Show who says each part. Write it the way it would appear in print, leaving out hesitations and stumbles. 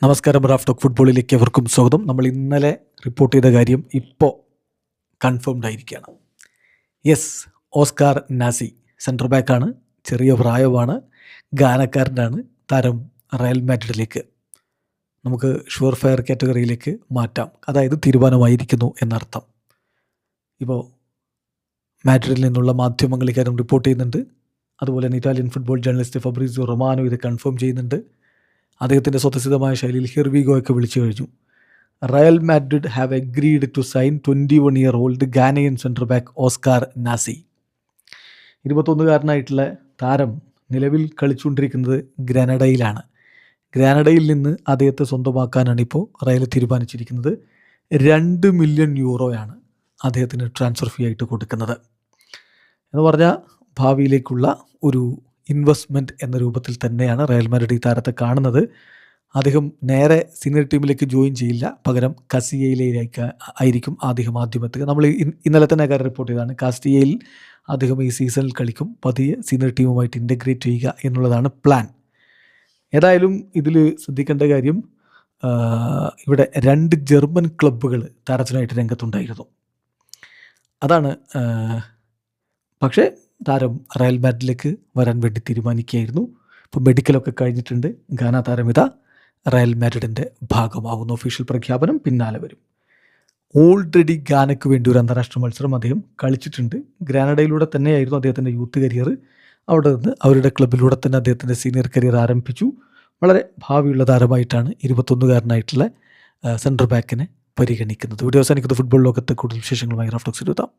Speaker 1: നമസ്കാരം. Raf talk ഫുട്ബോളിലേക്ക് എവർക്കും സ്വാഗതം. നമ്മൾ ഇന്നലെ റിപ്പോർട്ട് ചെയ്ത കാര്യം ഇപ്പോൾ കൺഫേംഡ് ആയിരിക്കുകയാണ്. യെസ്, ഓസ്കാർ നാസി സെൻറ്റർ ബാക്കാണ്, ചെറിയ പ്രായമാണ്, ഗാനക്കാരനാണ്. താരം റയൽ മാഡ്രിഡിലേക്ക് നമുക്ക് ഷുവർ ഫെയർ കാറ്റഗറിയിലേക്ക് മാറ്റാം, അതായത് തീരുമാനമായിരിക്കുന്നു എന്നർത്ഥം. ഇപ്പോൾ മാഡ്രിഡിൽ നിന്നുള്ള മാധ്യമങ്ങൾ ഇക്കാര്യം റിപ്പോർട്ട് ചെയ്യുന്നുണ്ട്. അതുപോലെ തന്നെ Italian football journalist Fabrizio Romano ഇത് കൺഫേം ചെയ്യുന്നുണ്ട്. അദ്ദേഹത്തിൻ്റെ സ്വതസിദ്ധമായ ശൈലിയിൽ ഹിർവിഗോയൊക്കെ വിളിച്ചു കഴിഞ്ഞു. Real Madrid have agreed to sign 21-year-old Ghanaian centre back Oscar Nasi. 21-കാരനായിട്ടുള്ള താരം നിലവിൽ കളിച്ചുകൊണ്ടിരിക്കുന്നത് ഗ്രാനഡയിലാണ്. ഗ്രാനഡയിൽ നിന്ന് അദ്ദേഹത്തെ സ്വന്തമാക്കാനാണ് ഇപ്പോൾ റയൽ തീരുമാനിച്ചിരിക്കുന്നത്. 2 മില്യൺ യൂറോയാണ് അദ്ദേഹത്തിന് ട്രാൻസ്ഫർ ഫീ ആയിട്ട് കൊടുക്കുന്നത്. എന്ന് പറഞ്ഞാൽ ഭാവിയിലേക്കുള്ള ഒരു ഇൻവെസ്റ്റ്മെൻറ്റ് എന്ന രൂപത്തിൽ തന്നെയാണ് റയൽ മാഡ്രിഡ് ഈ താരത്തെ കാണുന്നത്. അദ്ദേഹം നേരെ സീനിയർ ടീമിലേക്ക് ജോയിൻ ചെയ്യില്ല, പകരം കാസ്റ്റിയയിലേക്ക് ആയിരിക്കും അദ്ദേഹം ആദ്യം എത്തുക. നമ്മൾ ഇന്നലെ തന്നെ കാര്യം റിപ്പോർട്ട് ചെയ്തതാണ്. കാസ്റ്റിയയിൽ അദ്ദേഹം ഈ സീസണിൽ കളിക്കും, പതിയെ സീനിയർ ടീമുമായിട്ട് ഇൻ്റഗ്രേറ്റ് ചെയ്യുക എന്നുള്ളതാണ് പ്ലാൻ. ഏതായാലും ഇതിൽ ശ്രദ്ധിക്കേണ്ട കാര്യം, ഇവിടെ 2 ജർമ്മൻ ക്ലബ്ബുകൾ താരത്തിനായിട്ട് രംഗത്തുണ്ടായിരുന്നു. അതാണ് പക്ഷേ താരം റയൽ മാഡ്രിഡിലേക്ക് വരാൻ വേണ്ടി തീരുമാനിക്കുകയായിരുന്നു. ഇപ്പോൾ മെഡിക്കലൊക്കെ കഴിഞ്ഞിട്ടുണ്ട്. ഗാന താരം ഇതാ റയൽ മാഡ്രിഡിൻ്റെ ഭാഗമാകുന്നു. ഒഫീഷ്യൽ പ്രഖ്യാപനം പിന്നാലെ വരും. ഓൾറെഡി ഗാനയ്ക്ക് വേണ്ടി ഒരു അന്താരാഷ്ട്ര മത്സരം അദ്ദേഹം കളിച്ചിട്ടുണ്ട്. ഗ്രാനഡയിലൂടെ തന്നെയായിരുന്നു അദ്ദേഹത്തിൻ്റെ യൂത്ത് കരിയർ. അവിടെ നിന്ന് അവരുടെ ക്ലബിലൂടെ തന്നെ അദ്ദേഹത്തിൻ്റെ സീനിയർ കരിയർ ആരംഭിച്ചു. വളരെ ഭാവിയുള്ള താരമായിട്ടാണ് 21-കാരനായിട്ടുള്ള സെൻറ്റർ ബാക്കിനെ പരിഗണിക്കുന്നത്. വീഡിയോ അവസാനിക്കുന്നത്. ഫുട്ബോൾ ലോകത്തെ കൂടുതൽ വിശേഷങ്ങളുമായി റാഫ് ടോക്സിൽ എത്താം.